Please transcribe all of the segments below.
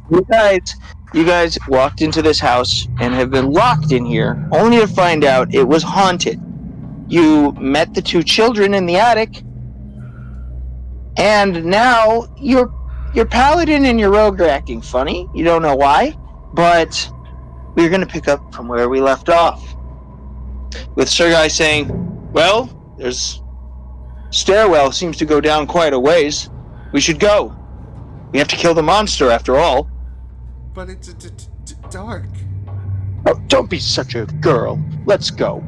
You guys walked into this house and have been locked in here, only to find out it was haunted. You met the two children in the attic, and now your paladin and your rogue are acting funny. You don't know why, but we're going to pick up from where we left off. With Sir Guy saying, well, there's stairwell seems to go down quite a ways. We should go. We have to kill the monster after all. But it's dark. Oh, don't be such a girl. Let's go.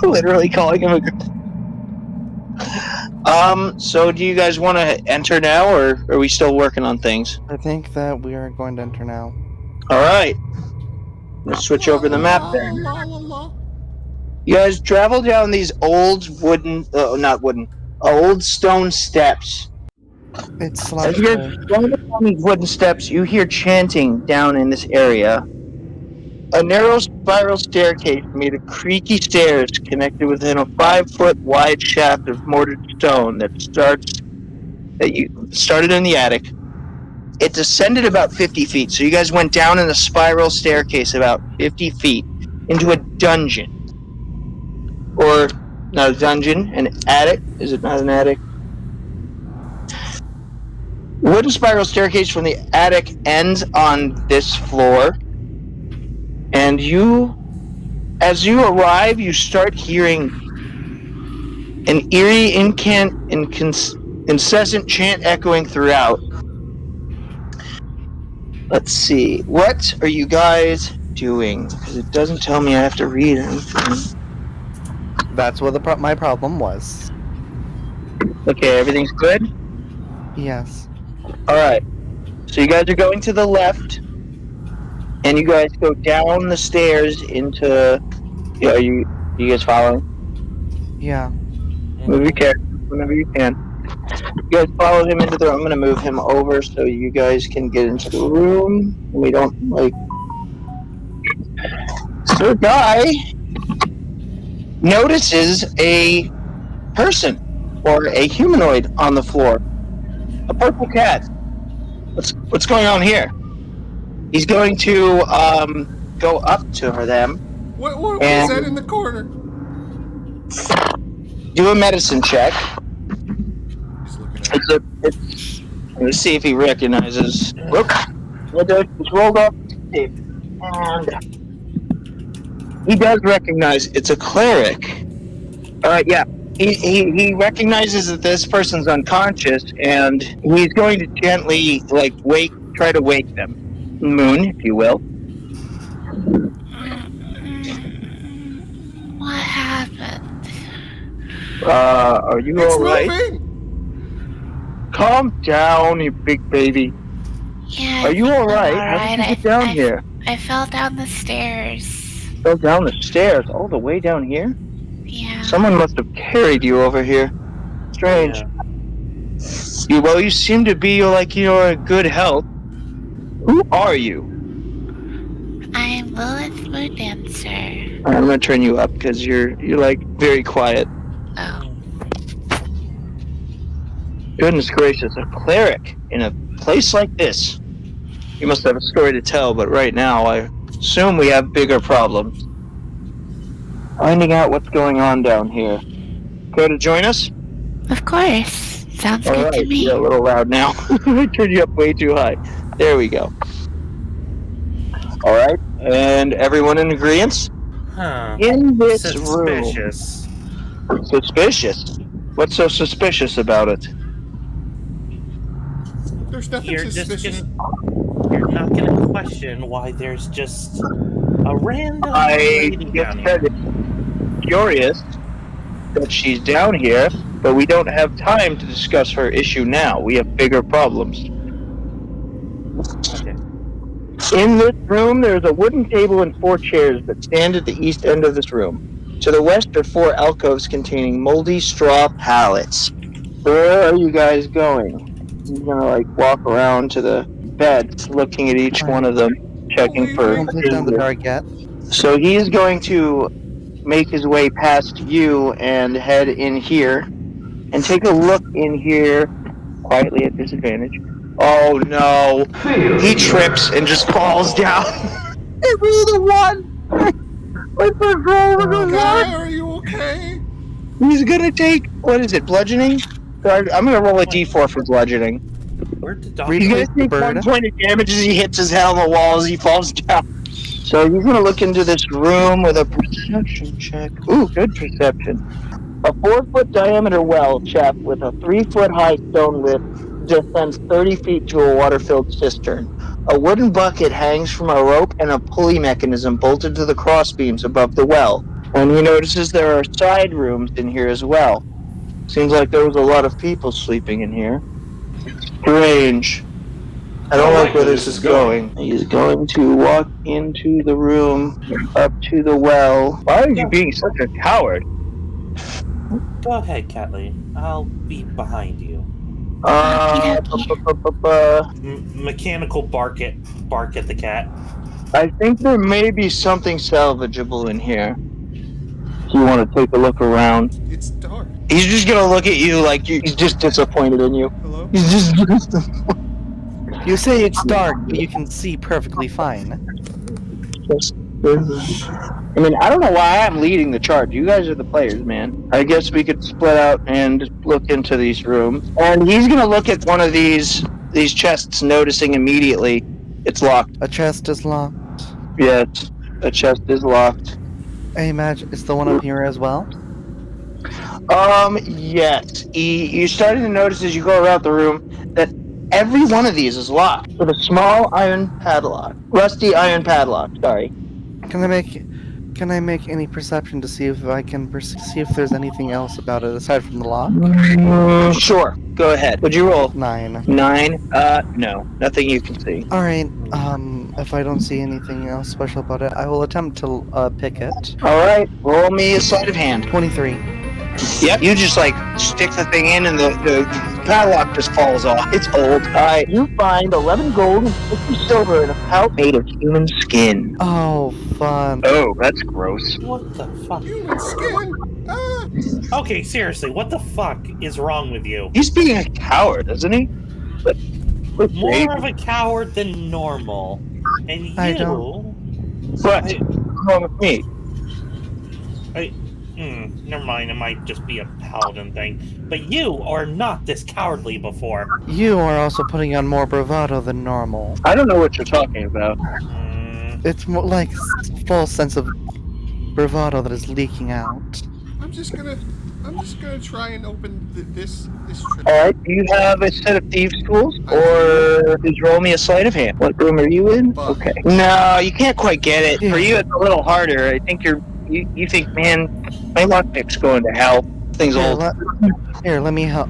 Literally calling him a girl. So do you guys want to enter now, or are we still working on things? I think that we are going to enter now. Alright. Let's switch over the map there. You guys travel down these old old stone steps. It's As you're going down these wooden steps, you hear chanting down in this area. A narrow spiral staircase made of creaky stairs connected within a 5-foot wide shaft of mortared stone that started in the attic. It descended about 50 feet, so you guys went down in a spiral staircase about 50 feet into a dungeon. Or, not a dungeon, an attic. Is it not an attic? Wooden spiral staircase from the attic ends on this floor. And as you arrive, you start hearing an eerie, incessant chant echoing throughout. Let's see. What are you guys doing? Because it doesn't tell me I have to read anything. That's what my problem was. Okay, everything's good? Yes. Alright. So you guys are going to the left, and you guys go down the stairs into... Are you guys following? Yeah. Move your character whenever you can. You guys follow him into the room. I'm going to move him over so you guys can get into the room. We don't, Sir Guy notices a person, or a humanoid, on the floor. A purple cat. What's going on here? He's going to go up to them. What is that in the corner? Do a medicine check. He's looking at Let's see if he recognizes. Look, it's rolled up, and he does recognize it's a cleric. Yeah. He recognizes that this person's unconscious, and he's going to gently, try to wake them. Moon, if you will. What happened? Are you alright? moving! Calm down, you big baby. Yeah. Are you alright? How did you get down here? I fell down the stairs. Fell down the stairs, all the way down here? Yeah. Someone must have carried you over here. Strange. Yeah. You seem to be in good health. Who are you? I'm Lilith Moon Dancer. I'm gonna turn you up because you're very quiet. Oh. Goodness gracious, a cleric in a place like this. You must have a story to tell, but right now I assume we have bigger problems. Finding out what's going on down here. Care to join us? Of course. Sounds good to me. You're a little loud now. I turned you up way too high. There we go. Alright, and everyone in agreement? Huh. In this Suspicious. room. Suspicious? What's so suspicious about it? There's nothing You're suspicious. you're not gonna question why there's just a random lady down here. It's curious that she's down here, but we don't have time to discuss her issue now. We have bigger problems. Okay. In this room, there's a wooden table and 4 chairs that stand at the east end of this room. To the west are 4 alcoves containing moldy straw pallets. Where are you guys going? He's gonna walk around to the beds, looking at each one of them, checking for... Don't put down the target. So he is going to make his way past you and head in here, and take a look in here, quietly at disadvantage, Oh no. He trips and just falls down. I rolled a 1. My first roll was a Guy, 1. are you okay? He's gonna take, what is it, bludgeoning? So I'm gonna roll a d4 for bludgeoning. Where'd the dog He's go? gonna Retweet the take 1 bird. point of damage as he hits his head on the wall as he falls down. So he's gonna look into this room with a perception check. Ooh, good perception. A 4-foot diameter well shaft with a 3-foot high stone lip descends 30 feet to a water-filled cistern. A wooden bucket hangs from a rope and a pulley mechanism bolted to the crossbeams above the well. And he notices there are side rooms in here as well. Seems like there was a lot of people sleeping in here. Strange. I don't like where this is going. He's going to walk into the room, up to the well. Why are you being such a coward? Go ahead, Catley. I'll be behind you. Mechanical bark at the cat. I think there may be something salvageable in here. If you want to take a look around. It's dark. He's just gonna look at you like he's just disappointed in you. Hello? He's just You say it's dark, but you can see perfectly fine. I mean, I don't know why I'm leading the charge. You guys are the players, man. I guess we could split out and look into these rooms. And he's gonna look at one of these chests, noticing immediately it's locked. A chest is locked. Yes, a chest is locked. I imagine it's the one up here as well. Yes. You're starting to notice as you go around the room that every one of these is locked with a small iron padlock. Rusty iron padlock, sorry. Can I make any perception to see if I can see if there's anything else about it aside from the lock? Sure. Go ahead. What'd you roll? 9. 9? No. Nothing you can see. Alright, if I don't see anything else special about it, I will attempt to pick it. Alright, roll me a sleight of hand. 23. Yep. You just stick the thing in and the padlock just falls off. It's old. Alright, you find 11 gold and 50 silver in a pouch made of human skin. Oh, fun. Oh, that's gross. What the fuck? Human skin! Ah! Okay, seriously, what the fuck is wrong with you? He's being a coward, isn't he? More of a coward than normal. And you... I don't. What's wrong with me? Never mind, it might just be a paladin thing. But you are not this cowardly before. You are also putting on more bravado than normal. I don't know what you're talking about. It's more like full sense of bravado that is leaking out. I'm just gonna try and open this trip. Alright, do you have a set of thieves' tools? Or just roll me a sleight of hand? What room are you in? Fuck. Okay. No, you can't quite get it. For you, it's a little harder. I think you think, man, my lockpick's going to hell. Thing's old. Here, let me help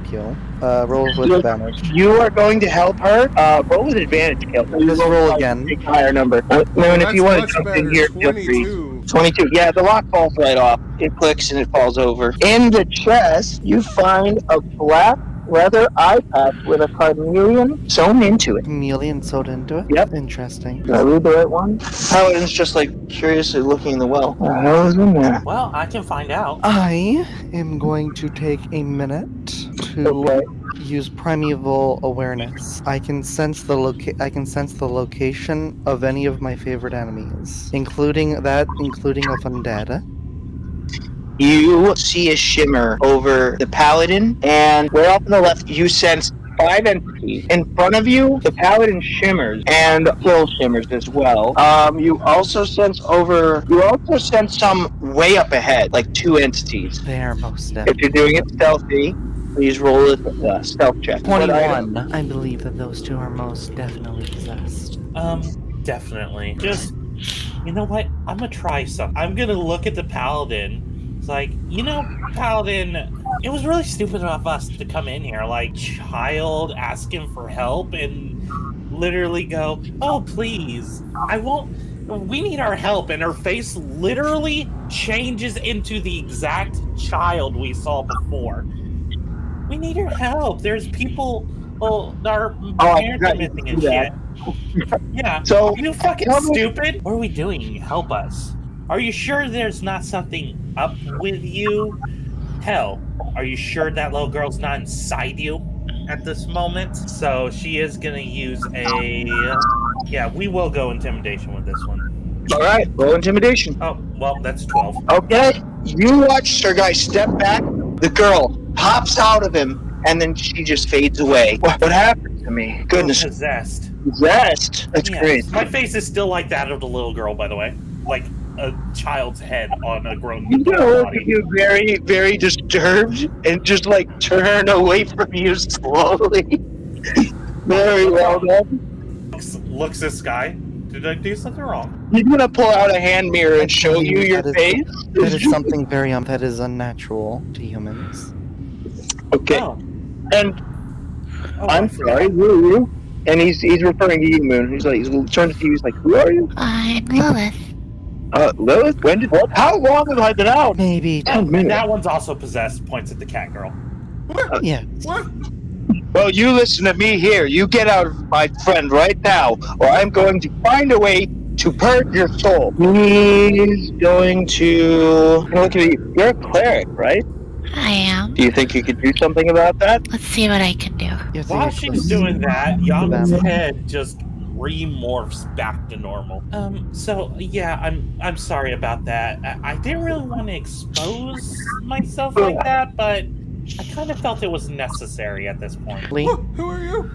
you. Roll with advantage. You are going to help her? Roll with advantage, Kel. Just roll again. Take a higher number. And if you want to jump in here, feel free. 22. 22. Yeah, the lock falls right off. It clicks and it falls over. In the chest, you find a black leather eye patch with a carnelian sewn into it. Chameleon sewed into it? Yep. Interesting. Did I read the right one? Paladin's just curiously looking in the well. What the hell is in there? Well, I can find out. I am going to take a minute to use primeval awareness. I can sense the location of any of my favorite enemies, including a undead. You see a shimmer over the paladin, and way off on the left, you sense 5 entities. In front of you, the paladin shimmers, and Hill shimmers as well. You also sense some way up ahead, 2 entities. They are most If definitely. you're doing it stealthy, please roll a stealth check. 21. I believe that those 2 are most definitely possessed. Definitely. Just, you know what? I'm gonna try something. I'm gonna look at the paladin. It's paladin, it was really stupid of us to come in here child asking for help and literally go, oh, please, we need our help. And her face literally changes into the exact child we saw before. We need your help. There's people, our parents are missing and shit. Yeah. So, are you fucking stupid? What are we doing? Help us. Are you sure there's not something up with you? Hell, are you sure that little girl's not inside you? at this moment, so she is gonna use a. Yeah, we will go intimidation with this one. All right, roll intimidation. Oh, well, that's 12. Okay, you watch her guy step back. The girl pops out of him, and then she just fades away. What happened to me? Goodness, Possessed. possessed. That's great. My face is still like that of the little girl, by the way. Like a child's head on a grown He's gonna look body. at you very, very disturbed and just like turn away from you slowly. Very well done. Looks this guy. Did I do something wrong? He's gonna pull out a hand mirror and show you your face. That is something very that is unnatural to humans. Okay. Oh. And Oh, I'm sorry, who are you? And he's referring to you, Moon. He's turning to you. He's like, who are you? I'm Lilith. Lilith? When did what? How long have I been out? Maybe. And that one's also possessed. Points at the cat girl. What? Yeah. What? Well, you listen to me here. You get out of my friend right now, or I'm going to find a way to purge your soul. He's going to look at you. You're a cleric, right? I am. Do you think you could do something about that? Let's see what I can do. While she's doing that, Yama's head just remorphs back to normal. So yeah, I'm sorry about that. I didn't really want to expose myself like that, but I kind of felt it was necessary at this point. Who are you?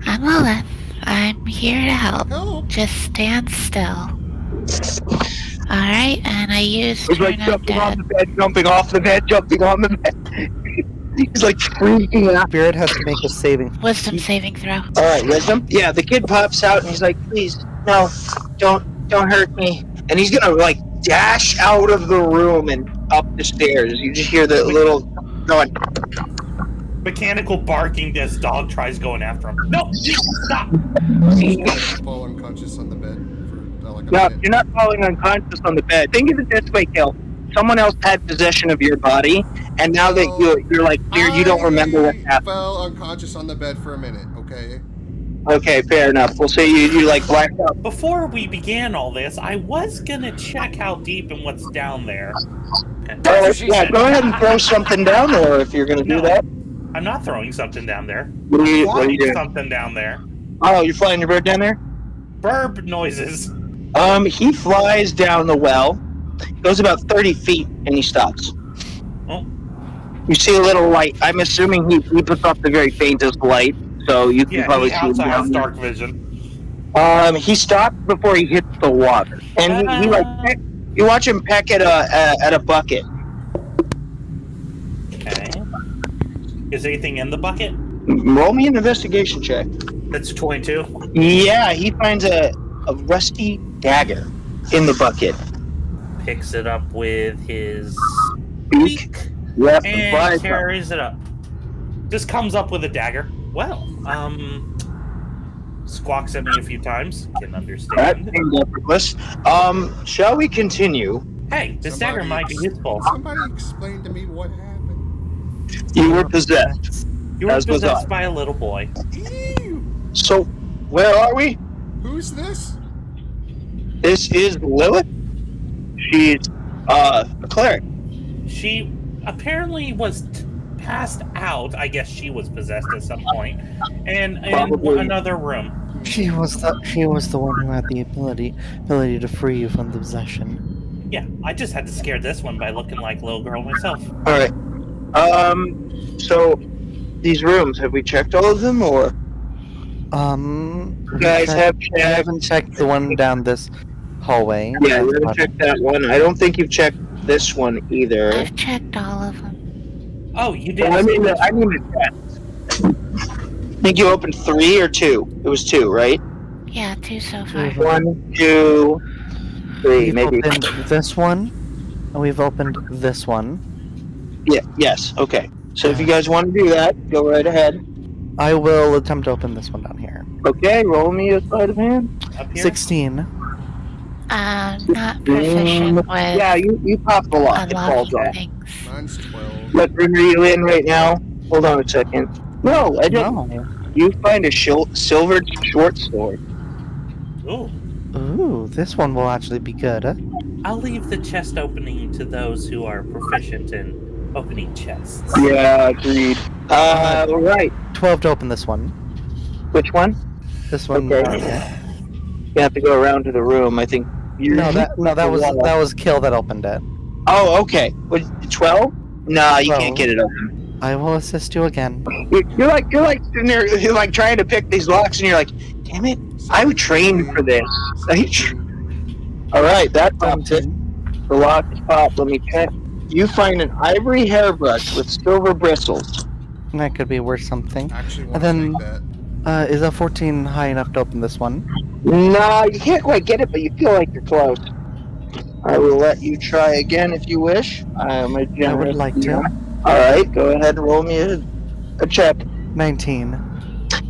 I'm Lilith. I'm here to help. Help. Just stand still. Alright, and I use He's like turn jumping on the undead. bed, jumping off the bed, jumping on the bed. He's like freaking out. Spirit has to make a saving. Wisdom saving throw. All right, wisdom. Yeah, the kid pops out and he's like, "Please, no, don't hurt me." And he's gonna like dash out of the room and up the stairs. You just hear the little going. Mechanical barking as dog tries going after him. No, stop! Fall unconscious on the bed for like a No, minute. you're not falling unconscious on the bed. Think of it this way, Kel. Someone else had possession of your body, and now that you're like clear, you don't remember what I happened. fell unconscious on the bed for a minute, okay? Okay, fair enough. We'll say you like blacked out. Before we began all this, I was gonna check how deep and what's down there. Yeah, go ahead and throw something down there if you're gonna do No. that. I'm not throwing something down there. What are you doing? Something down there. Oh, you're flying your bird down there? Burp noises. He flies down the well, goes about 30 feet, and he stops. Oh. You see a little light. I'm assuming he puts off the very faintest light, so you can Yeah, probably he see him also has down there. dark vision. He stops before he hits the water, and he you watch him peck at a bucket. Okay. Is anything in the bucket? Roll me an investigation check. That's 22. Yeah, he finds a rusty dagger in the bucket. Picks it up with his Beak. beak Yep, and flies carries it up. Just comes up with a dagger. Well, squawks at me a few times. Can That understand. seems effortless. Shall we continue? Hey, this dagger might be useful. Somebody explain to me what happened. You were possessed. You were As was possessed I. by a little boy. Ew. So, where are we? Who's this? This is Lilith. She's a cleric. She apparently was passed out. I guess she was possessed at some point, and in Probably. another room. She was the one who had the ability to free you from the possession. Yeah, I just had to scare this one by looking like a little girl myself. All right. So these rooms, have we checked all of them, or You guys have I checked? haven't checked the one down this hallway. Yeah, we haven't checked that one. I don't think you've checked this one either. I've checked all of them. Oh, you did. I mean the test. I think you opened 3 or 2. It was 2, right? Yeah, 2 so far. 1, 2, 3, We've maybe. opened this one, and we've opened this one. Yeah. Yes. Okay. So if you guys want to do that, go right ahead. I will attempt to open this one down here. Okay. Roll me a sleight of hand. Up here? 16. Not proficient with Yeah, you pop the lock. It falls unlocking off. things. Mine's 12. What room are you in right now? Hold on a second. No, I don't. No. You find a silvered short sword. Ooh. Ooh, this one will actually be good. I'll leave the chest opening to those who are proficient in opening chests. Yeah, agreed. Right. 12 to open this one. Which one? This one Okay. down here. You have to go around to the room. I think. No, that was kill that opened it. Oh, okay. What? 12? Nah, you can't 12. get it open. I will assist you again. You're like sitting there, you're like trying to pick these locks, and you're like, damn it, I trained for this. All right, that pops it. The lock is popped. Let me check. You find an ivory hairbrush with silver bristles. That could be worth something. I actually And want to then, take that. is a 14 high enough to open this one? No, you can't quite get it, but you feel like you're close. I will let you try again if you wish. I'm a generous. I would like to. All right, go ahead and roll me a check. 19.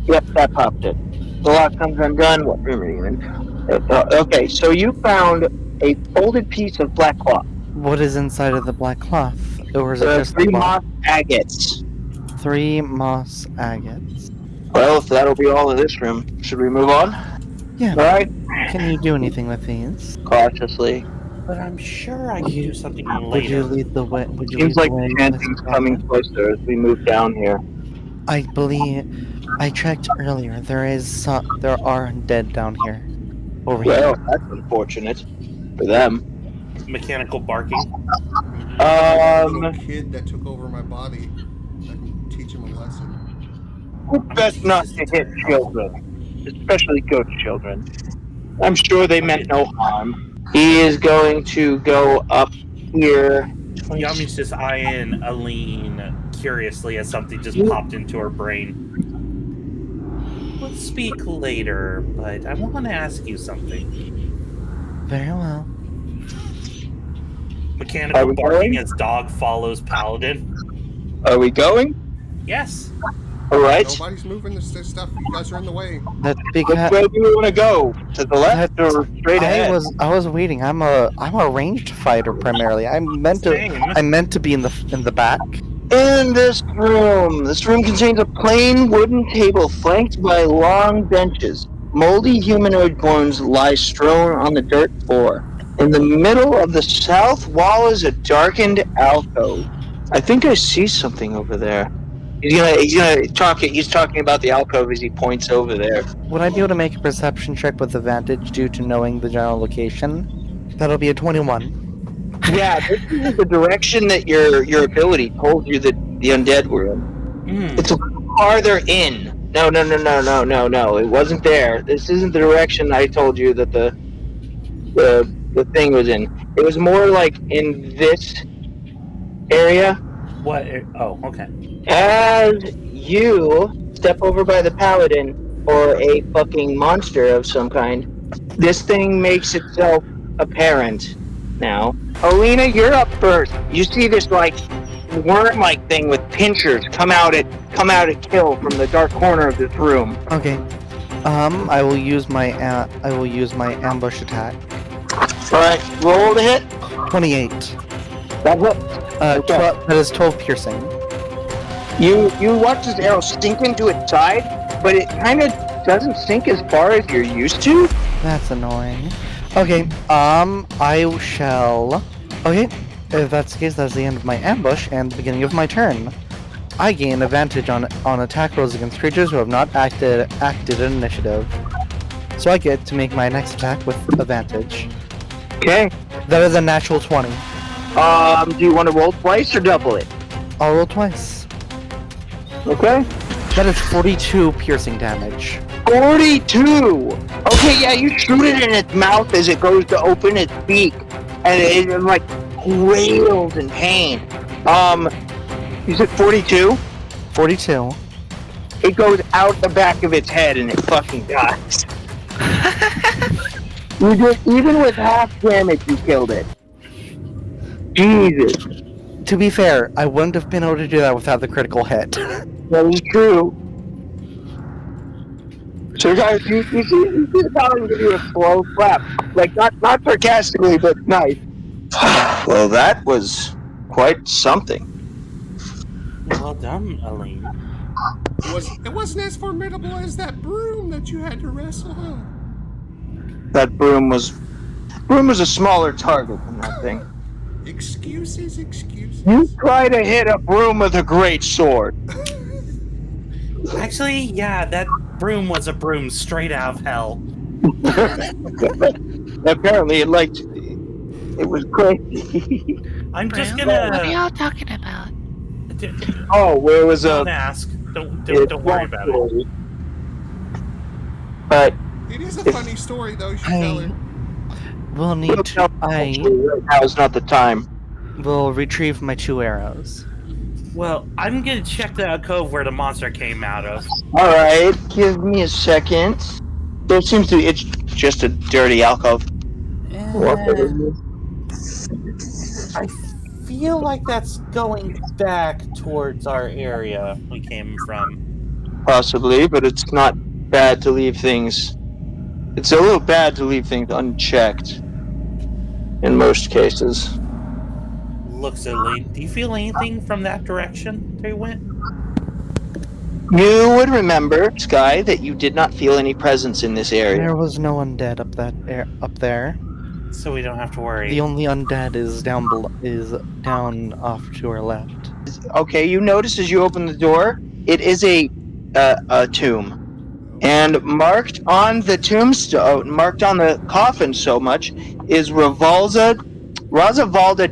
Yep, that popped it. The lock comes undone. What room are you in? Okay, so you found a folded piece of black cloth. What is inside of the black cloth? Or is it just 3 the moss agates. 3 moss agates. Well, if that'll be all in this room, should we move on? Yeah. All right. Can you do anything with these? Cautiously. But I'm sure I can do something Would you later. lead the way? Would you Seems lead like the way? the chanting's coming closer as we move down here. I believe I checked earlier. There are undead down here. Over Well, here. that's unfortunate for them. Mechanical barking. A little kid that took over my body. I can teach him a lesson. Best not to hit children, especially ghost children. I'm sure they meant no harm. He is going to go up here. Yami's just eyeing Aline curiously as something just popped into her brain. We'll speak later, but I want to ask you something. Very well. Mechanical barking as dog follows Paladin. Are we going? Yes. All right. Nobody's moving this stuff. You guys are in the way. That's Which because way do you want to go? To the left or straight ahead? I was waiting. I'm a ranged fighter primarily. I'm meant to be in the back. In this room contains a plain wooden table flanked by long benches. Moldy humanoid bones lie strewn on the dirt floor. In the middle of the south wall is a darkened alcove. I think I see something over there. He's talking about the alcove as he points over there. Would I be able to make a perception check with advantage due to knowing the general location? That'll be a 21. Yeah, this is the direction that your ability told you that the undead were in. It's a little farther in. No. It wasn't there. This isn't the direction I told you that the thing was in. It was more like in this area. What? Oh, okay. As you step over by the paladin or a fucking monster of some kind, this thing makes itself apparent now. Alina, you're up first. You see this like worm-like thing with pincers come out at kill from the dark corner of this room. Okay. I will use my ambush attack. All right, roll to hit. 28. That hit. Okay. That is 12 piercing. You watch this arrow sink into its side, but it kind of doesn't sink as far as you're used to. That's annoying. Okay, I shall... Okay, if that's the case, that's the end of my ambush and the beginning of my turn. I gain advantage on attack rolls against creatures who have not acted in initiative. So I get to make my next attack with advantage. Okay. That is a natural 20. Do you want to roll twice or double it? I'll roll twice. Okay. That is 42 piercing damage. 42! Okay, yeah, you shoot it in its mouth as it goes to open its beak, and it like wails in pain. You said 42? 42. It goes out the back of its head and it fucking dies. Even with half damage, you killed it. Jesus. To be fair, I wouldn't have been able to do that without the critical hit. That is true. So guys, you see the paladin give you a slow slap. Like, not sarcastically, but nice. Well, that was quite something. Well done, Aline. It wasn't as formidable as that broom that you had to wrestle, huh? That broom was a smaller target than that thing. Excuses. You try to hit a broom with a great sword. Actually, yeah, that broom was a broom straight out of hell. Apparently, it was crazy. I'm just Broom? What are gonna. y'all talking about? Oh, where it was Don't a ask. Don't it's worry about it. story. But It is a If- funny story, though. You should tell I her. will need to. I now is not the time. will retrieve my 2 arrows. Well, I'm gonna check the cove where the monster came out of. All right, give me a second. There seems to be it's just a dirty alcove. I feel like that's going back towards our area we came from. Possibly, but it's not bad to leave things. It's a little bad to leave things unchecked. In most cases. Looks at Lane. Do you feel anything from that direction they went? You would remember, Sky, that you did not feel any presence in this area. There was no undead up there. So we don't have to worry. The only undead is down off to our left. Okay, you notice as you open the door, it is a tomb. And marked on the tombstone, marked on the coffin so much, is Razavalda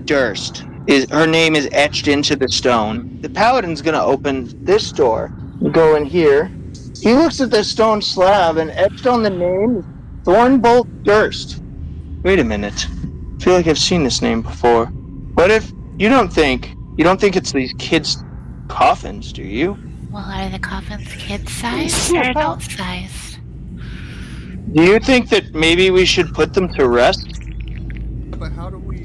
Durst. Her name is etched into the stone. The paladin's gonna open this door and go in here. He looks at the stone slab and etched on the name is Thornbolt Durst. Wait a minute. I feel like I've seen this name before. What if you don't think it's these kids' coffins, do you? Well, are the coffins kid-sized or adult-sized? Do you think that maybe we should put them to rest? But how do we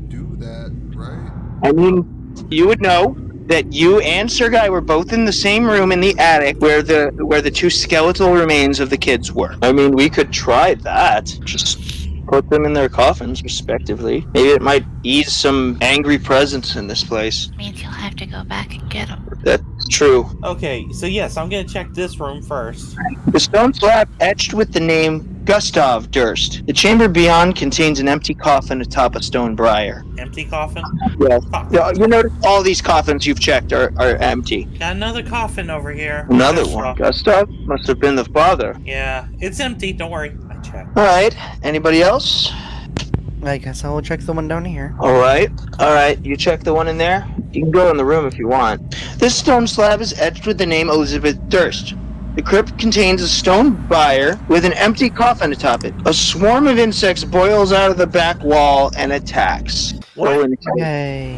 do that, right? I mean, you would know that you and Sergai were both in the same room in the attic where the 2 skeletal remains of the kids were. I mean, we could try that. Just put them in their coffins, respectively. Maybe it might ease some angry presence in this place. Means you'll have to go back and get them. That's true. Okay, so yes, I'm gonna check this room first. The stone slab etched with the name Gustav Durst. The chamber beyond contains an empty coffin atop a stone briar. Empty coffin? Yes. Coffin. You notice all these coffins you've checked are empty. Got another coffin over here. Another That's one. wrong. Gustav must have been the father. Yeah, it's empty. Don't worry. I checked. Alright. Anybody else? I guess I will check the one down here. Alright. You check the one in there? You can go in the room if you want. This stone slab is etched with the name Elizabeth Durst. The crypt contains a stone bier with an empty coffin atop it. A swarm of insects boils out of the back wall and attacks. What? Okay.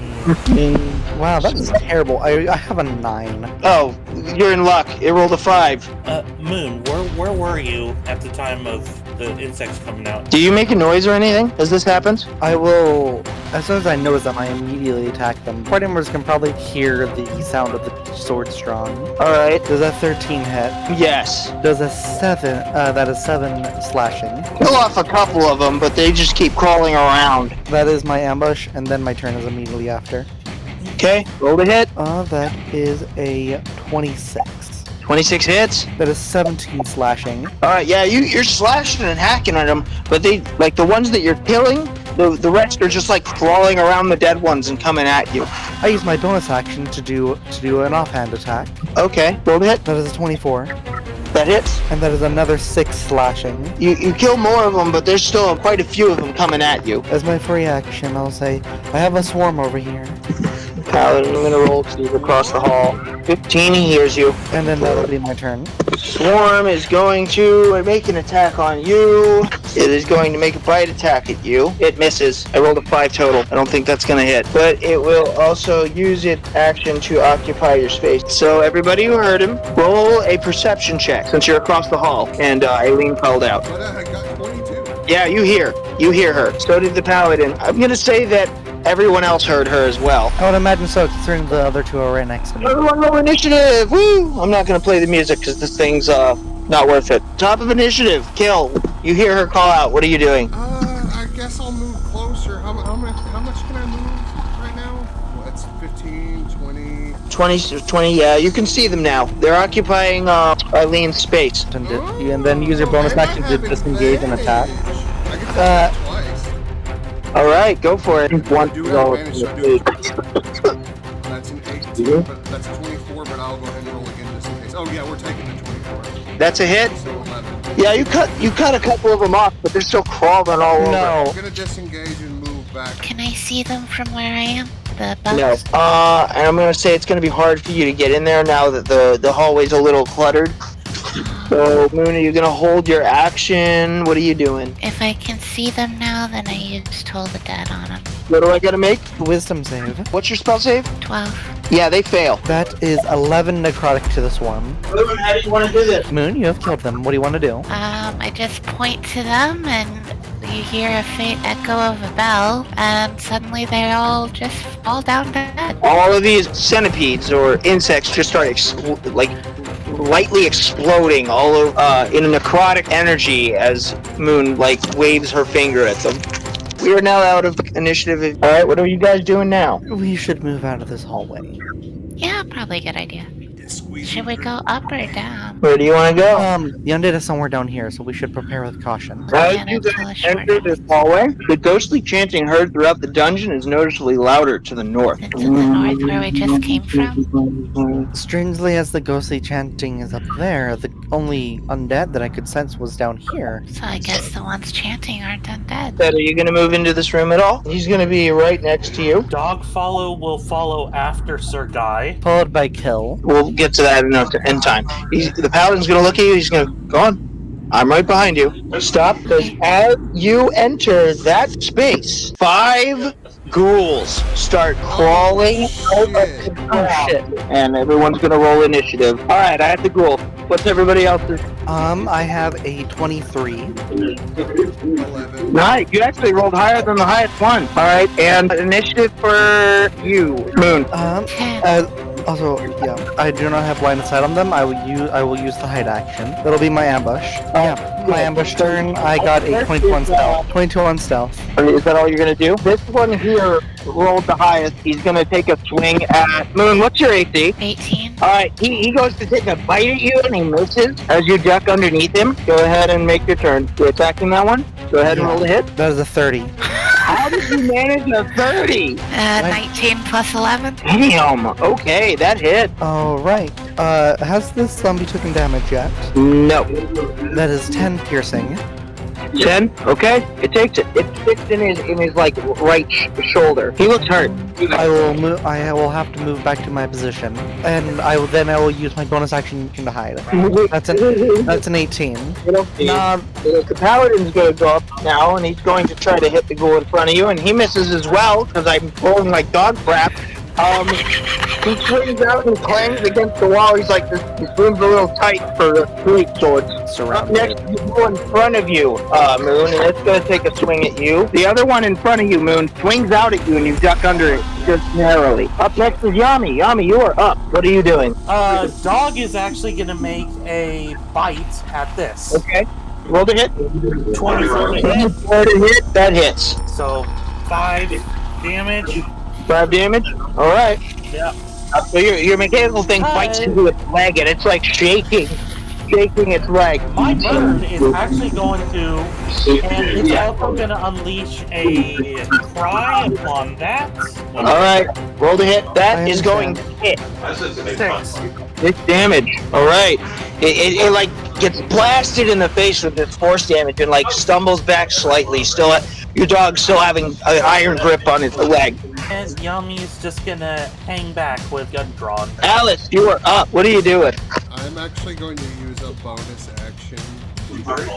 Wow, that's terrible. I have a 9. Oh, you're in luck. It rolled a 5. Moon, where were you at the time of the insects coming out? Do you make a noise or anything as this happens? I will, as soon as I notice them, I immediately attack them. Party members can probably hear the sound of the sword strong. Alright. Does that 13 hit? Yes. Does a 7, that is 7 slashing. Kill off a couple of them, but they just keep crawling around. That is my ambush, and then my turn is immediately after. Okay, roll the hit. That is a 26. 26 hits. That is 17 slashing. Alright, yeah, you're slashing and hacking at them, but they, like the ones that you're killing, the rest are just like crawling around the dead ones and coming at you. I use my bonus action to do an offhand attack. Okay, roll the hit. That is a 24. That hits. And that is another 6 slashing. You kill more of them, but there's still quite a few of them coming at you. As my free action, I'll say, I have a swarm over here. Paladin, I'm gonna roll Steve across the hall. 15, he hears you. And then that'll be my turn. Swarm is going to make an attack on you. It is going to make a bite attack at you. It misses. I rolled a 5 total. I don't think that's gonna hit. But it will also use its action to occupy your space. So everybody who heard him, roll a perception check since you're across the hall. And Aileen called out. But I got 22. Yeah, you hear her. So did the paladin. I'm gonna say that everyone else heard her as well. I would imagine so, considering the other 2 are right next to me. Everyone roll initiative! Woo! I'm not gonna play the music because this thing's not worth it. Top of initiative, kill. You hear her call out. What are you doing? I guess I'll move closer. How much can I move right now? Well, that's 15, 20. 20, yeah, you can see them now. They're occupying Eileen's space. And then use your bonus action to disengage and attack. I get to attack twice. All right, go for it. I do have advantage, so I do have That's an 18, but that's a 24, but I'll go ahead and roll again just in case. Oh yeah, we're taking the 24. That's a hit. So 11. Yeah, you cut a couple of them off, but they're still crawling all over. No. I'm gonna disengage and move back. Can I see them from where I am? The No. bugs? And I'm gonna say it's gonna be hard for you to get in there now that the hallway's a little cluttered. So, Moon, are you gonna hold your action? What are you doing? If I can see them now, then I use Toll the Dead on them. What do I gotta make? Wisdom save. What's your spell save? 12. Yeah, they fail. That is 11 necrotic to the swarm. Moon, how do you want to do this? Moon, you have killed them. What do you want to do? I just point to them and you hear a faint echo of a bell, and suddenly they all just fall down dead. All of these centipedes or insects just start lightly exploding all over, in a necrotic energy as Moon waves her finger at them. We are now out of initiative. All right, what are you guys doing now? We should move out of this hallway. Yeah, probably a good idea. Should we go up or down? Where do you want to go? The undead is somewhere down here, so we should prepare with caution. As Yeah, you that's guys a short enter this hallway, the ghostly chanting heard throughout the dungeon is noticeably louder to the north. To the north where we just came from? Strangely, as the ghostly chanting is up there, the only undead that I could sense was down here. So I guess the ones chanting aren't undead. Are you going to move into this room at all? He's going to be right next to you. Dog follow will follow after Sir Guy. Followed by kill. We'll get to that in time. The paladin's going to look at you. He's going to go on. I'm right behind you. Stop, because as you enter that space, 5 ghouls start crawling out of the Oh shit. and everyone's going to roll initiative. All right, I have the ghoul. What's everybody else's? I have a 23. 11. Nice. You actually rolled higher than the highest one. All right, and initiative for you, Moon. 10. Also, yeah, I do not have line of sight on them. I will use the hide action. That'll be my ambush. Yeah, my ambush turn. I got a 22 on stealth. 22 on stealth. Is that all you're gonna do? This one here rolled the highest. He's gonna take a swing at Moon. What's your AC? 18. All right, he goes to take a bite at you and he misses as you duck underneath him. Go ahead and make your turn. You're attacking that one. Go ahead and roll the hit. That is a 30. How did you manage a 30? 19 plus 11. Damn. Okay, that hit. All right. Has this zombie taken damage yet? No. That is 10 piercing. 10. Okay, it takes it. It sticks in his right shoulder. He looks hurt. I will move. I will have to move back to my position, and I will use my bonus action to hide. That's an 18. Nah, the paladin's gonna go up now, and he's going to try to hit the ghoul in front of you, and he misses as well because I'm rolling like dog crap. He swings out and clangs against the wall. He's like, this room's a little tight for great swords. Up next, the ghoul in front of you, Moon, and it's gonna take a swing at you. The other one in front of you, Moon, swings out at you, and you duck under it just narrowly. Up next is Yami. Yami, you are up. What are you doing? Dog is actually gonna make a bite at this. Okay. Roll the hit. 24 to hit. Roll the hit. That hits. So 5 damage. 5 damage. All right. Yeah. So your mechanical thing bites into its leg, and it's like shaking its leg. My bird is actually going to, and it's also going to unleash a cry upon that. All right. Roll the hit. That is going to hit. 6. 6 damage. All right. It like gets blasted in the face with this force damage and like stumbles back slightly. Your dog's still having an iron grip on its leg. And Yami's just gonna hang back with gun drawn. Alice, you are up. What are you doing? I'm actually going to use a bonus action.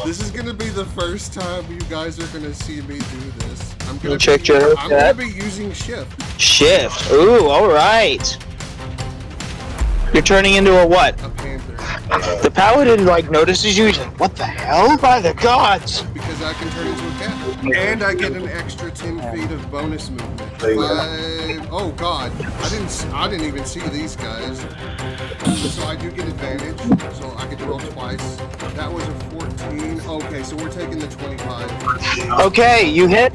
This is going to be the first time you guys are going to see me do this. I'm going to be using shift. Shift. Ooh, all right. You're turning into a what? A panther. The paladin notices you. He's like, "What the hell? By the gods!" Because I can turn into a cat. And I get an extra 10 feet of bonus movement. 5. Oh god, I didn't even see these guys. So I do get advantage. So I get to roll twice. That was a 14. Okay, so we're taking the 25. Okay, you hit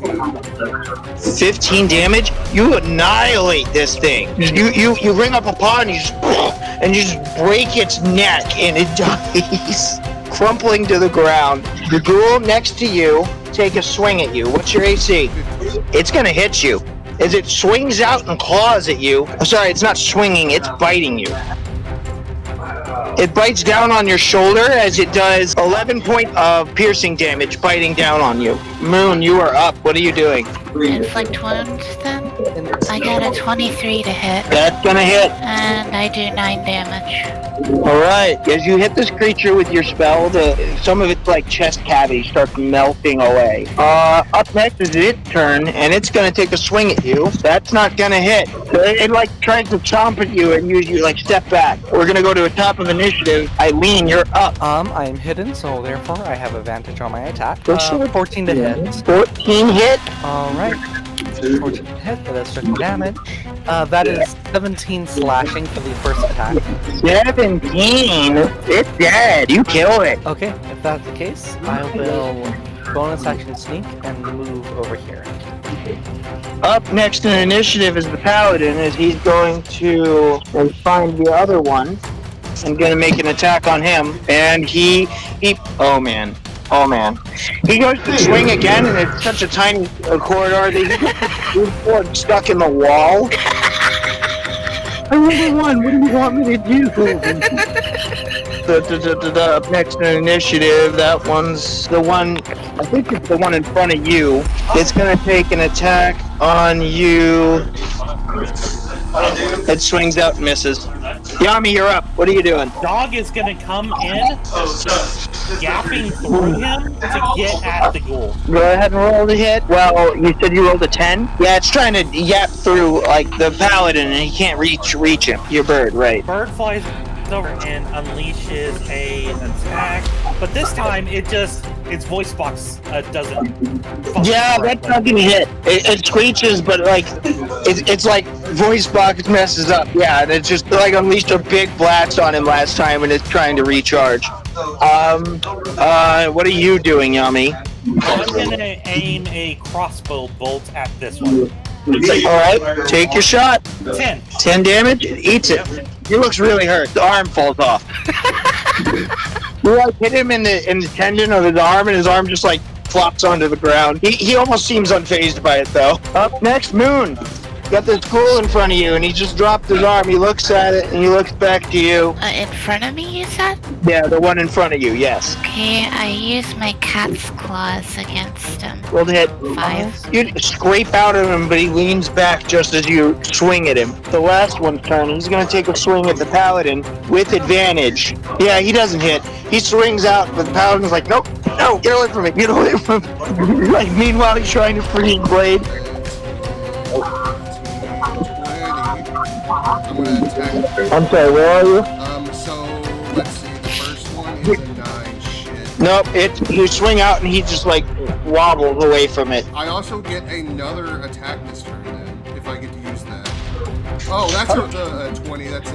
15 damage. You annihilate this thing. You ring up a paw and you just break its neck and it dies, crumpling to the ground. The ghoul next to you take a swing at you. What's your AC? 15. It's gonna hit you. As it swings out and claws at you. Oh, sorry, it's not swinging, it's biting you. It bites down on your shoulder as it does 11 point of piercing damage biting down on you. Moon, you are up. What are you doing? Inflict wounds then? I got a 23 to hit. That's gonna hit. And I do 9 damage. Alright, as you hit this creature with your spell, some of its like chest cavity starts melting away. Up next is its turn, and it's gonna take a swing at you. That's not gonna hit. It like tries to chomp at you, and you like step back. We're gonna go to a top of initiative. Eileen, you're up. I am hidden, so therefore I have advantage on my attack. What's your- 14 to hit. 14 hit. Alright. 14 to hit for that certain damage. That is 17 slashing for the first attack. 17. It's dead. You kill it. Okay, if that's the case, I will bonus action sneak and move over here. Up next in initiative is the paladin, as he's going to find the other one and going to make an attack on him. And he oh man. He goes to swing again, and it's such a tiny corridor that he's stuck in the wall. I really won. What do you want me to do? Up next in initiative, that one's the one, I think it's the one in front of you. It's going to take an attack on you. It swings out and misses. Yami, you're up. What are you doing? Dog is gonna come in, yapping through him to get at the ghoul. Go ahead and roll the hit. Well, you said you rolled a 10? Yeah, it's trying to yap through, like, the paladin, and he can't reach him. Your bird, right. Bird flies over and unleashes a attack, but this time its voice box doesn't function. Yeah, that's not gonna hit. It screeches, but like it's like voice box messes up. Yeah, and it's just like unleashed a big blast on him last time, and it's trying to recharge. What are you doing, Yami? I'm gonna aim a crossbow bolt at this one. Alright, take your shot. 10. 10 damage? It eats it. He looks really hurt. The arm falls off. You like hit him in the tendon of his arm, and his arm just like flops onto the ground. He almost seems unfazed by it though. Up next, Moon. Got this ghoul in front of you, and he just dropped his arm. He looks at it, and he looks back to you. In front of me, you said? Yeah, the one in front of you, yes. Okay, I use my cat's claws against him. Roll the hit. 5. You scrape out of him, but he leans back just as you swing at him. The last one's turn. He's going to take a swing at the paladin with advantage. Yeah, he doesn't hit. He swings out, but the paladin's like, nope, no, get away from me, get away from me. Like, meanwhile, he's trying to free blade. I'm gonna attack. I'm sorry, where are you? So let's see. The first one is a 9. Shit. Nope, you swing out and he just like wobbles away from it. I also get another attack this turn then, if I get to use that. Oh, that's a 20. That's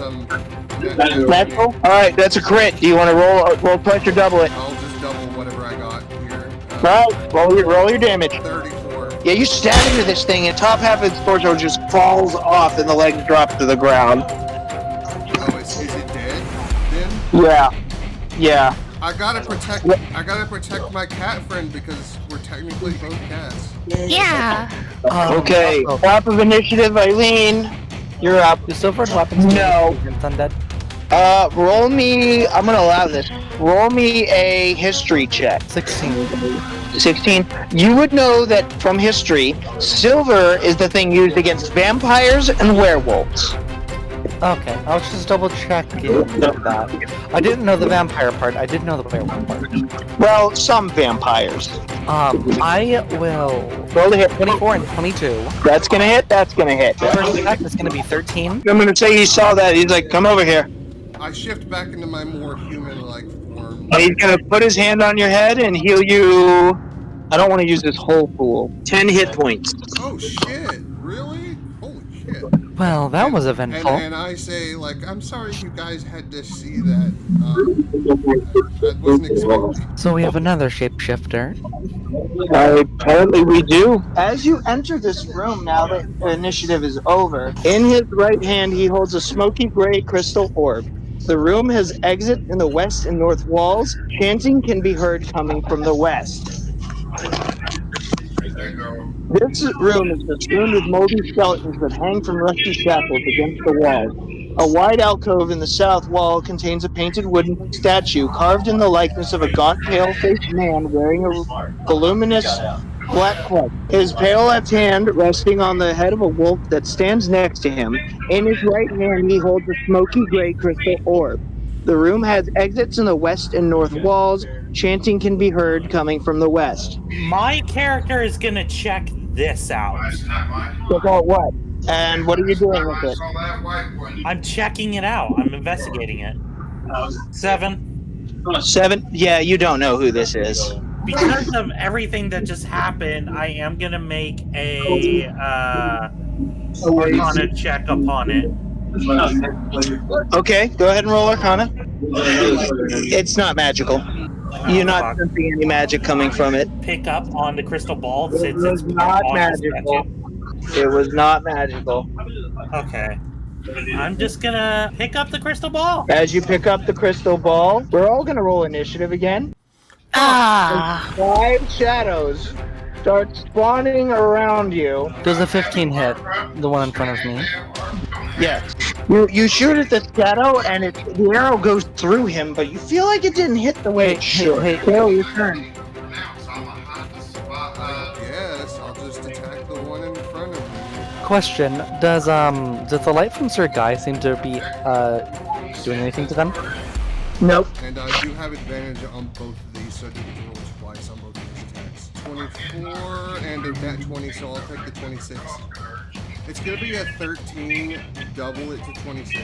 Natural? Alright, that's a crit. Do you want to roll twice or double it? I'll just double whatever I got here. Right, roll your damage. 34. Yeah, you stab into this thing, and top half of its torso just falls off, and the legs drop to the ground. Oh, is it dead then? Yeah. I gotta protect my cat friend because we're technically both cats. Yeah. Okay, top of initiative, Eileen. You're up. The silvered weapons No. against undead. Roll me, I'm gonna allow this. Roll me a history check. 16. 16. You would know that from history, silver is the thing used against vampires and werewolves. Okay, I was just double checking that. I didn't know the vampire part. I did know the werewolf part. Well, some vampires. I will Roll the hit. 24 and 22. That's gonna hit. That's gonna hit. The first attack is going to be 13. I'm gonna say he saw that. He's like, come over here. I shift back into my more human-like form. And he's gonna put his hand on your head and heal you. I don't want to use this whole pool. 10 hit points. Oh shit! Really? Holy shit! Well, that was eventful. And I say, like, I'm sorry you guys had to see that. That wasn't expected. So we have another shapeshifter. Apparently we do. As you enter this room, now that the initiative is over, in his right hand he holds a smoky gray crystal orb. The room has exit in the west and north walls. Chanting can be heard coming from the west. This room is strewn with moldy skeletons that hang from rusty shackles against the walls. A wide alcove in the south wall contains a painted wooden statue carved in the likeness of a gaunt, pale-faced man wearing a voluminous black cloak. His pale left hand resting on the head of a wolf that stands next to him. In his right hand, he holds a smoky gray crystal orb. The room has exits in the west and north walls. Chanting can be heard coming from the west. My character is gonna check this out. Check out what? And what are you doing with it? I'm checking it out. I'm investigating it. 7. 7? Yeah, you don't know who this is. Because of everything that just happened, I am gonna make a Arcana check upon it. Okay, go ahead and roll Arcana. It's not magical. You're not sensing any magic coming from it. Pick up on the crystal ball It since was it's not on the magical. statue. It was not magical. Okay. I'm just gonna pick up the crystal ball. As you pick up the crystal ball, we're all gonna roll initiative again. Ah. 5 shadows start spawning around you. Does a 15 hit the one in front of me? Yes. You shoot at the shadow, and the arrow goes through him, but you feel like it didn't hit the way it should. hey. Kale, your turn. Yes, I'll just attack the one in front of me. Question: Does the light from Sir Guy seem to be doing anything to them? Nope. And I do have advantage on both of these, so I do get to roll twice on both of these attacks. 24 and a nat 20, so I'll take the 26. It's gonna be a 13, double it to 26.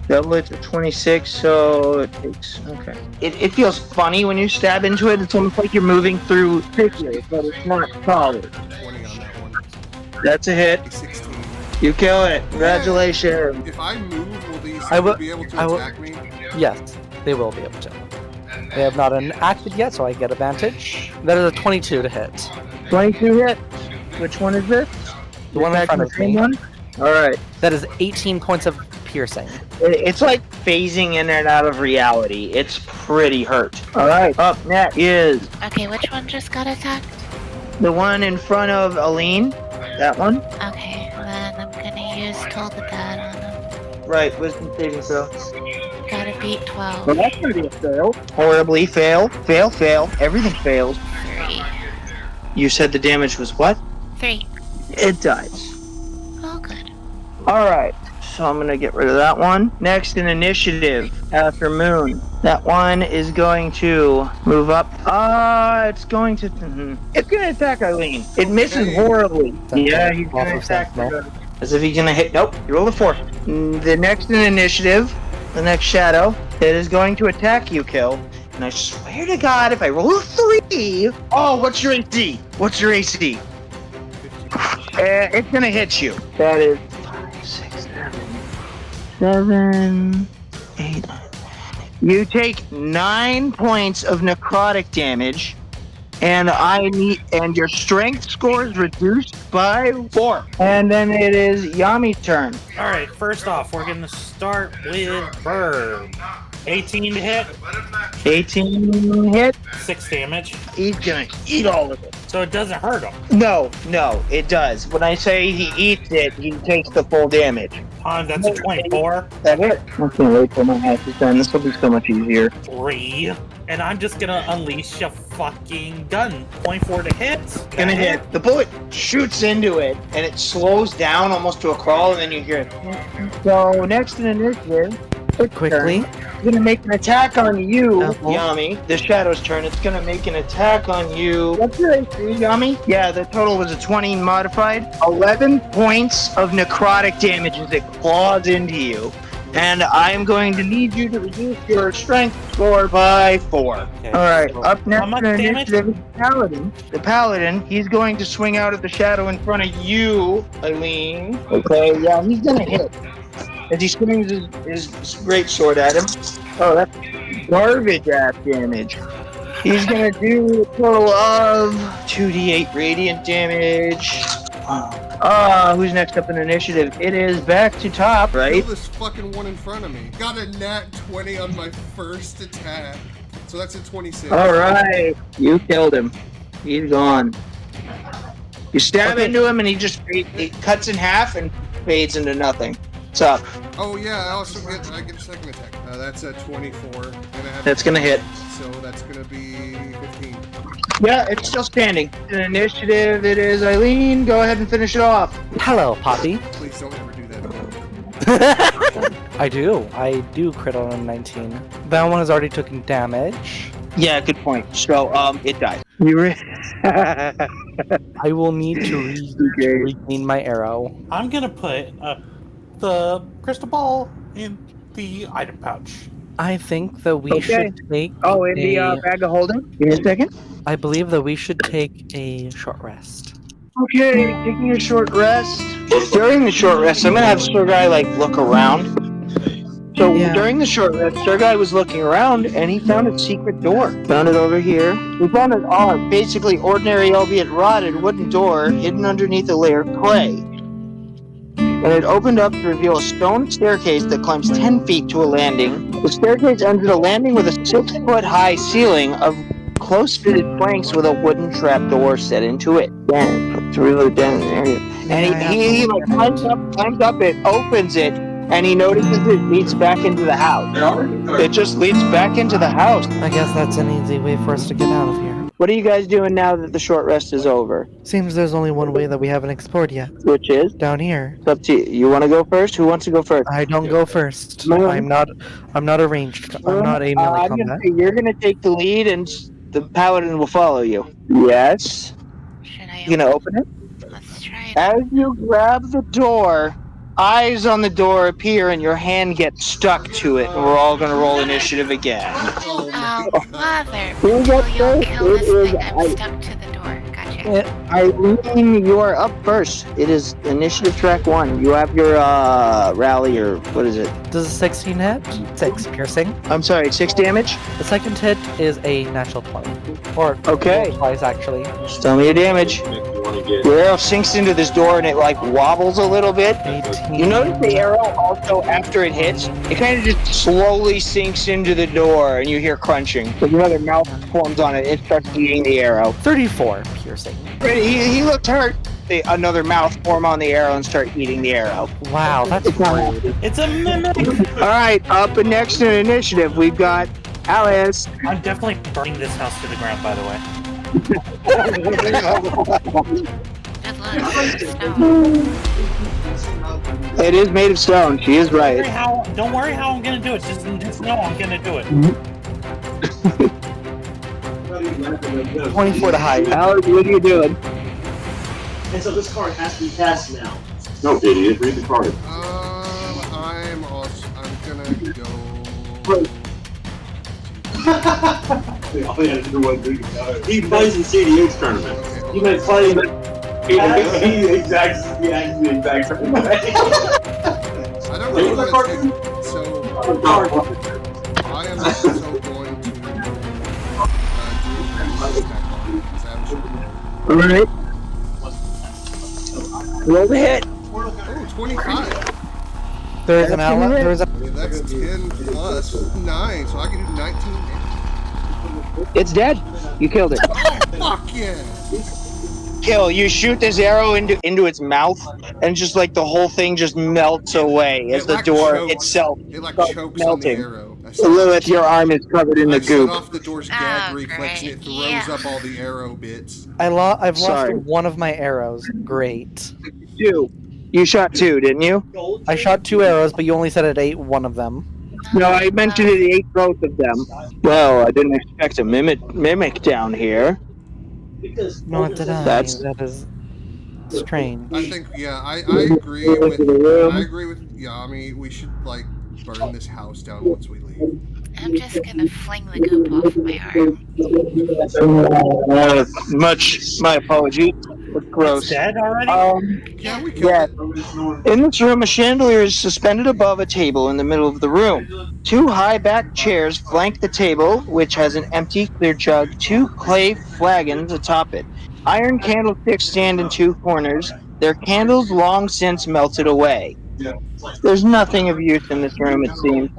Double it to 26, so it takes. Okay. It feels funny when you stab into it. It's almost like you're moving through figures, but it's not solid. 20 on that one. That's a hit. A 16. You kill it. Congratulations. If I move, will these I will- be able I to will- attack me? Yes, they will be able to. They have not acted yet, so I get advantage. That is a 22 to hit. 22 hit. Which one is this? The one in front of me. Alright. That is 18 points of piercing. It's like phasing in and out of reality. It's pretty hurt. Alright. Up next is Okay, which one just got attacked? the one in front of Aline. That one. Okay, then I'm gonna use Toll the Dad on him. Right. Wisdom saving throw. Gotta beat Well, 12. that's gonna be a fail. Horribly fail. Fail. Fail. Everything fails. 3. You said the damage was what? 3. It dies. Oh, good. Alright, so I'm gonna get rid of that one. Next in initiative, after Moon. That one is going to move up. It's going to attack Eileen. It misses horribly. Yeah, he's gonna attack her. As if he's gonna hit. Nope, you roll a 4. The next in initiative, the next shadow, it is going to attack you, Kill. And I swear to God, if I roll a 3. Oh, what's your AC? What's your AC? It's gonna hit you. That is 5, 6, 7, 8, 9. You take 9 points of necrotic damage, and your strength score is reduced by 4. And then it is Yami's turn. Alright, first off, we're gonna start with Bird. 18 to hit, 18 hit. 6 damage. He's gonna eat all of it. So it doesn't hurt him. No, it does. When I say he eats it, he takes the full damage. That's a 24. That hit. I can't wait till my half is done. This will be so much easier. 3. And I'm just gonna unleash a fucking gun. 24 to hit. Gonna hit. The bullet shoots into it, and it slows down almost to a crawl, and then you hear it. So next in initiative, Quickly. It's gonna make an attack on you, Uh-huh. Yami. The Shadow's turn. It's gonna make an attack on you. What's your AC, Yami? Yeah, the total was a 20 modified. 11 points of necrotic damage as it claws into you. And I'm going to need you to reduce your strength score by 4. Okay. Alright, So up next how much in damage? initiative is the Paladin. The Paladin, he's going to swing out at the Shadow in front of you, Eileen. Okay, yeah, he's gonna hit. As he swings his great sword at him. Oh, that's garbage ass damage. He's gonna do a total of 2d8 radiant damage. Who's next up in initiative? It is back to top, Kill right? this fucking one in front of me. Got a nat 20 on my first attack. So that's a 26. Alright, you killed him. He's gone. You stab Okay. into him, and it cuts in half and fades into nothing. What's up? Oh yeah, I get a second attack. That's a 24, and I have That's gonna hit. So that's gonna be 15. Yeah, it's still standing. An initiative. It is Eileen. Go ahead and finish it off. Hello, Poppy. Please don't ever do that again. I do crit on a 19. That one has already taken damage. Yeah, good point. So, it died. You were. I will need to regain my arrow. I'm gonna put the crystal ball in the item pouch. I think that we should take in the bag of holding. Give me a second. I believe that we should take a short rest. Okay, taking a short rest. During the short rest, I'm gonna have Sir Guy look around. So during the short rest, Sir Guy was looking around and he found a secret door. Found it over here. He found an basically ordinary, albeit rotted, wooden door hidden underneath a layer of clay. And it opened up to reveal a stone staircase that climbs 10 feet to a landing. The staircase ends at a landing with a 6-foot-high ceiling of close-fitted planks with a wooden trapdoor set into it. Then through the den area, and he climbs up it, opens it, and he notices it leads back into the house. It just leads back into the house. I guess that's an easy way for us to get out of here. What are you guys doing now that the short rest is over? Seems there's only one way that we haven't explored yet. Which is? Down here. It's up to you. You want to go first? Who wants to go first? I don't go first. No. I'm not a ranged. I'm not a melee combat. You're gonna take the lead, and the paladin will follow you. Yes. Should I You gonna open it? Let's try it. As you grab the door, eyes on the door appear, and your hand gets stuck to it. And we're all gonna roll initiative again. Oh my Oh, god. mother. Who Will gets you first? kill It this is thing? I'm stuck to the door. Gotcha. Eileen, you are up first. It is initiative track 1. You have your rally, or what is it? Does a 16 hit? 6 piercing. I'm sorry, 6 damage. The second hit is a natural 20. Or Okay. twice actually. Just tell me your damage. Your arrow sinks into this door and it wobbles a little bit. 18. You notice the arrow also, after it hits, it kind of just slowly sinks into the door and you hear crunching. Like another mouth forms on it. It starts eating the arrow. 34 piercing. He looked hurt. Another mouth form on the arrow and start eating the arrow. Wow, that's rude. It's a mimic! Alright, up and next in initiative, we've got Alice. I'm definitely burning this house to the ground, by the way. Good luck. Snow. It is made of stone. She is right. Don't worry how I'm gonna do it. Just know I'm gonna do it. 24 to hide. Alice, what are you doing? And so this card has to be cast now. No, idiot. Read the card. I'm gonna go. All you had to do was read the card. He plays in CDH tournament. You may play He the exact same way. I don't know what it's so I am also going to do a attack on Savage. Alright. Roll the hit. Oh, 25. There's an ally. There's a. That's 10 plus 9, so I can do 19 damage. It's dead. You killed it. Fuck yeah! Kill. You shoot this arrow into its mouth, and just the whole thing just melts away as the door chokes. itself It starts chokes on the melting. arrow. Lilith, your arm is covered in the I've goop. set off the door's gag reflex and it throws up all the arrow bits. I've lost Sorry. one of my arrows. Great. 2. You shot 2, didn't you? I shot 2 arrows, but you only said it ate one of them. No, I mentioned it ate both of them. Well, I didn't expect a mimic down here. No, it did I. That's- That is strange. I think, yeah, I agree with. Yami. We should burn this house down once we leave. I'm just gonna fling the goop off my arm. My apologies. It's gross. It's dead already? Yeah, we killed Yeah. it. In this room, a chandelier is suspended above a table in the middle of the room. 2 high-backed chairs flank the table, which has an empty clear jug, 2 clay flagons atop it. Iron candlesticks stand in 2 corners. Their candles long since melted away. There's nothing of use in this room, it seems.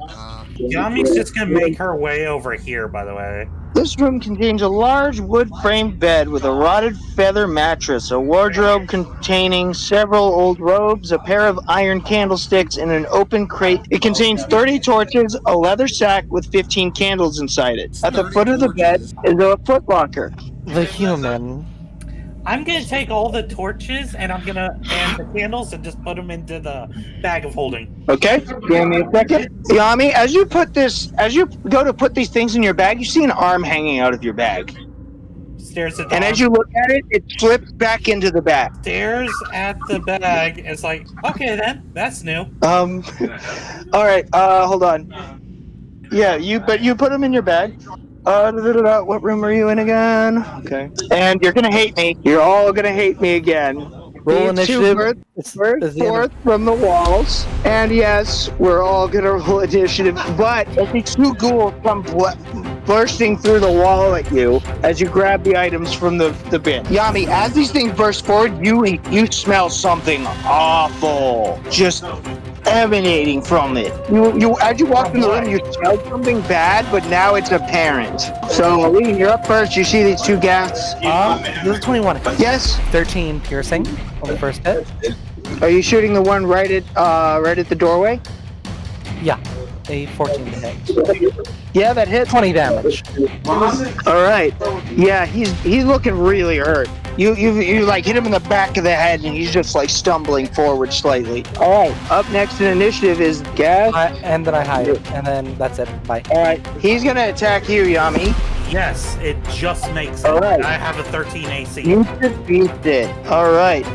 Yami's just gonna make her way over here, by the way. This room contains a large wood-framed bed with a rotted feather mattress, a wardrobe containing several old robes, a pair of iron candlesticks, and an open crate. It contains 30 torches, a leather sack with 15 candles inside it. At the 30 foot of the bed torches. is a footlocker. The human. I'm gonna take all the torches and and the candles and just put them into the bag of holding. Okay, give me a second. Yami, as you go to put these things in your bag, you see an arm hanging out of your bag. Stares at the And arm. as you look at it, it slips back into the bag. Stares at the bag. It's like, okay then, that's new. All right, hold on. Yeah, you put them in your bag. What room are you in again? Okay. And you're gonna hate me. You're all gonna hate me again. Roll These two initiative. burst It's the end forth from the walls, and yes, we're all gonna roll initiative. But as these two ghouls come bursting through the wall at you as you grab the items from the bin. Yami, as these things burst forward, you smell something awful. Just emanating from it. You as you walk in the room, you smell something bad, but now it's apparent. So, Aline, you're up first. You see these two ghast. This is 21. Yes. 13 piercing on the first hit. Are you shooting the one right at the doorway? Yeah. A 14 to hit. Yeah, that hits. 20 damage. All right. Yeah, he's looking really hurt. You like hit him in the back of the head, and he's just like stumbling forward slightly. All right. Up next in initiative is Gaz. And then I hide, and then that's it. Bye. All right. He's gonna attack you, Yami. Yes, it just makes it. All right. I have a 13 AC. You defeat it. All right.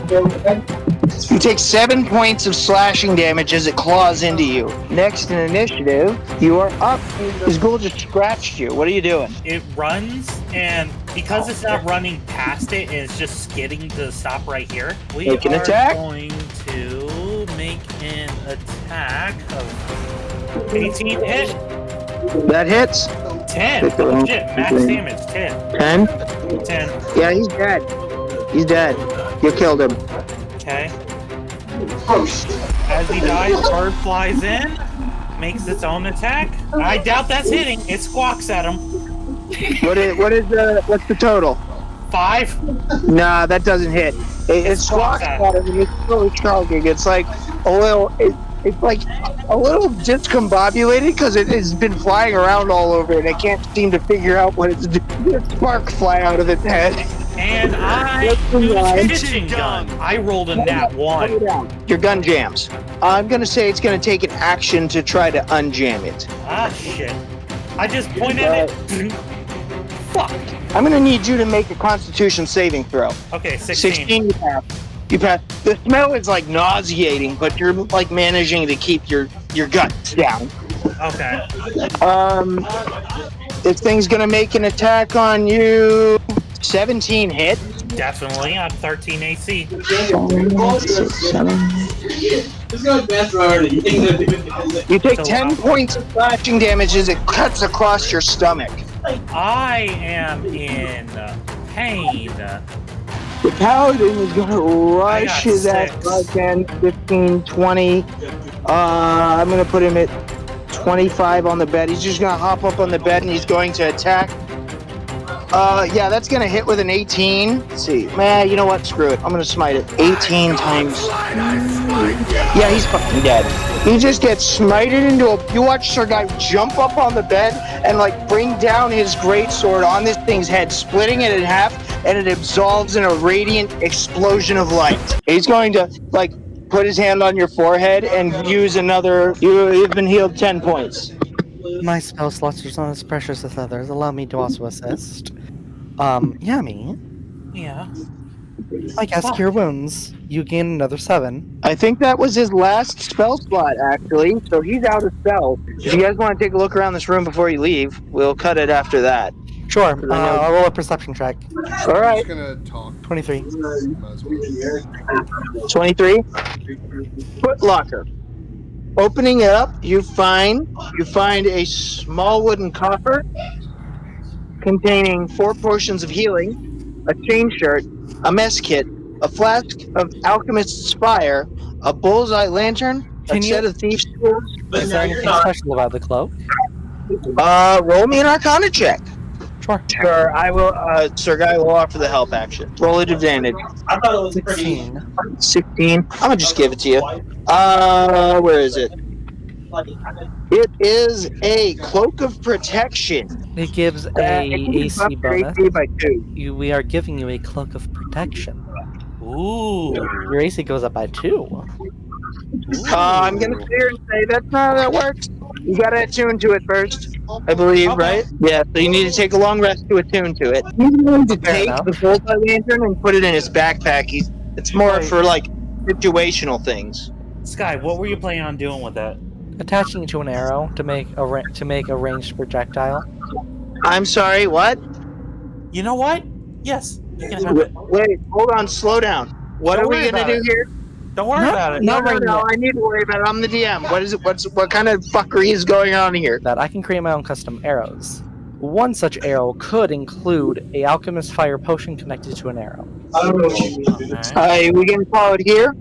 You take 7 points of slashing damage as it claws into you. Next in initiative, you are up. This ghoul just scratched you. What are you doing? It runs, and because it's not running past it, and it's just skidding to stop right here, we Make an are attack. going to make an attack of 18 to hit. That hits. 10. Oh shit, max damage, 10. 10. 10. Yeah, he's dead. He's dead. You killed him. Okay. As he dies, bird flies in, makes its own attack. I doubt that's hitting. It squawks at him. What's the total? 5. Nah, that doesn't hit. It squawks at him and it's really choking. It's like a little. It's like a little discombobulated because it has been flying around all over and it can't seem to figure out what it's doing. Sparks fly out of its head. And I use pitching gun. I rolled a nat 1. Your gun jams. I'm gonna say it's gonna take an action to try to unjam it. Ah, shit. I just pointed at it. Fuck. I'm gonna need you to make a Constitution saving throw. Okay, 16. 16, you pass. You pass. The smell is like nauseating, but you're like managing to keep your guts down. Okay. This thing's gonna make an attack on you. 17 hit. Definitely on 13 AC. This guy's best already. You take So, 10 points of slashing damage as it cuts across your stomach. I am in pain. The paladin is gonna I got rush his ass 6. by 10, 15, 20. I'm gonna put him at 25 on the bed. He's just gonna hop up on the bed and he's going to attack. Yeah, that's gonna hit with an 18. Let's see. Man, you know what? Screw it. I'm gonna smite it. 18 times. Yeah, he's fucking dead. He just gets smited into a. You watch Sir Guy jump up on the bed and like bring down his greatsword on this thing's head, splitting it in half, and it absolves in a radiant explosion of light. He's going to like put his hand on your forehead and use another. You've been healed 10 points. My spell slots are not as precious as others. Allow me to also assist. Yami, Yeah. I cast Cure Wounds. You gain another 7. I think that was his last spell slot, actually. So he's out of spells. If you guys want to take a look around this room before you leave, we'll cut it after that. Sure. I'll roll a perception check. All I'm right. just gonna talk. 23. Might as well. 23. Foot locker. Opening it up, you find a small wooden coffer containing 4 potions of healing, a chain shirt, a mess kit, a flask of alchemist's fire, a bullseye lantern, a set of thieves' tools. Is there anything special about the cloak? Roll me an Arcana check. Sure. Sure, I will. Sir Guy will offer the help action. Roll at advantage. I thought it was 16. 16. I'm gonna just give it to you. Where is it? It is a cloak of protection. It gives It a can be AC buffed your bonus. AC by 2. We are giving you a cloak of protection. Ooh. Your AC goes up by 2. I'm gonna sit here and say that's not how that works. You gotta attune to it first, I believe, Okay. right? Yeah, so you need to take a long rest to attune to it. He's going to Fair take enough. the multi-lantern and put it in his backpack. It's more Right. for, like, situational things. Sky, what were you planning on doing with it? Attaching it to an arrow to make a ranged projectile. I'm sorry, what? You know what? Yes, you can have it. Wait, hold on, slow down. What Don't are we worry gonna about do it. here? Don't worry about it. No, No, right now. I need to worry about it. I'm the DM. What is it? What kind of fuckery is going on here? That I can create my own custom arrows. One such arrow could include a alchemist fire potion connected to an arrow. I don't know what you mean. Okay. We gonna call it here?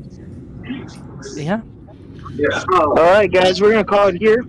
Yeah. Yeah. All right, guys, we're gonna call it here.